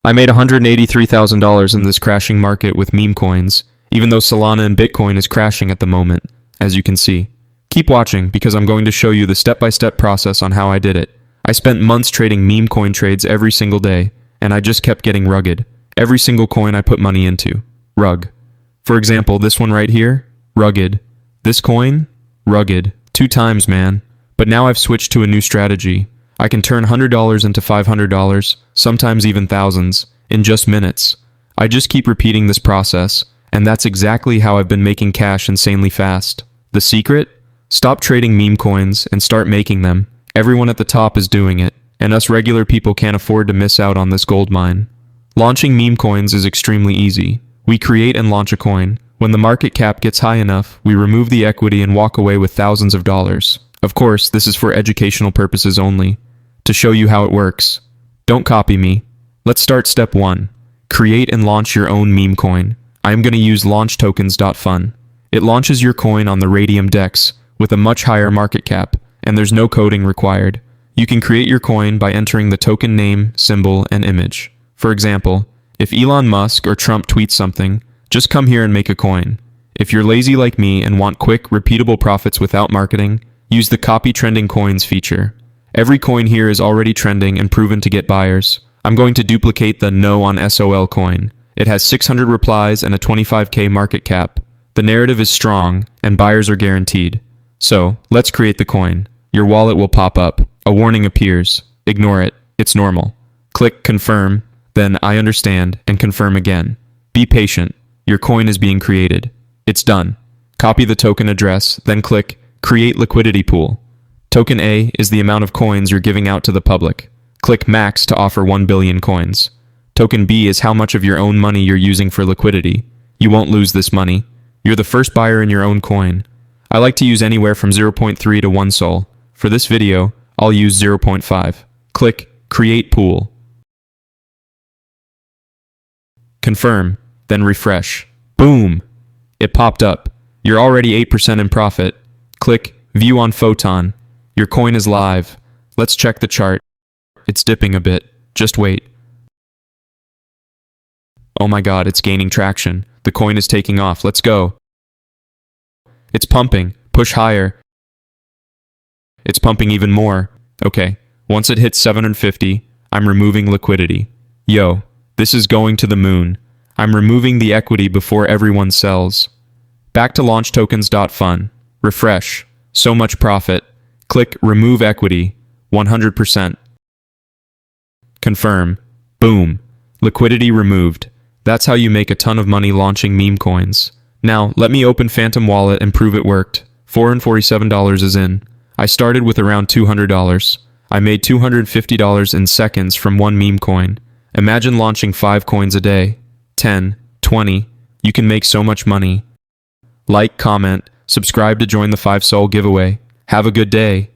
I made $183,000 in this crashing market with meme coins, even though Solana and Bitcoin is crashing at the moment, as you can see. Keep watching because I'm going to show you the step-by-step process on how I did it. I spent months trading meme coin trades every single day, and I just kept getting rugged. Every single coin I put money into. Rug. For example, this one right here, rugged. This coin, rugged. 2 times, man. But now I've switched to a new strategy. I can turn $100 into $500, sometimes even thousands, in just minutes. I just keep repeating this process, and that's exactly how I've been making cash insanely fast. The secret? Stop trading meme coins and start making them. Everyone at the top is doing it, and us regular people can't afford to miss out on this gold mine. Launching meme coins is extremely easy. We create and launch a coin. When the market cap gets high enough, we remove the equity and walk away with thousands of dollars. Of course, this is for educational purposes only. To show you how it works. Don't copy me. Let's start step 1. Create and launch your own meme coin. I am going to use launchtokens.fun. It launches your coin on the Raydium DEX with a much higher market cap, and there's no coding required. You can create your coin by entering the token name, symbol, and image. For example, if Elon Musk or Trump tweets something, just come here and make a coin. If you're lazy like me and want quick, repeatable profits without marketing, use the copy trending coins feature. Every coin here is already trending and proven to get buyers. I'm going to duplicate the No on SOL coin. It has 600 replies and a 25k market cap. The narrative is strong, and buyers are guaranteed. So, let's create the coin. Your wallet will pop up. A warning appears. Ignore it. It's normal. Click Confirm, then I understand, and confirm again. Be patient. Your coin is being created. It's done. Copy the token address, then click Create Liquidity Pool. Token A is the amount of coins you're giving out to the public. Click Max to offer 1 billion coins. Token B is how much of your own money you're using for liquidity. You won't lose this money. You're the first buyer in your own coin. I like to use anywhere from 0.3 to 1 sol. For this video, I'll use 0.5. Click Create Pool. Confirm, then refresh. Boom! It popped up. You're already 8% in profit. Click View on Photon. Your coin is live. Let's check the chart. It's dipping a bit. Just wait. Oh my god, it's gaining traction. The coin is taking off. Let's go. It's pumping. Push higher. It's pumping even more. Okay, once it hits 750, I'm removing liquidity. Yo, this is going to the moon. I'm removing the equity before everyone sells. Back to launchtokens.fun. Refresh. So much profit. Click Remove Equity. 100%. Confirm. Boom. Liquidity removed. That's how you make a ton of money launching meme coins. Now, let me open Phantom Wallet and prove it worked. $447 is in. I started with around $200. I made $250 in seconds from one meme coin. Imagine launching 5 coins a day. 10, 20. You can make so much money. Like, comment, subscribe to join the 5 Sol giveaway. Have a good day.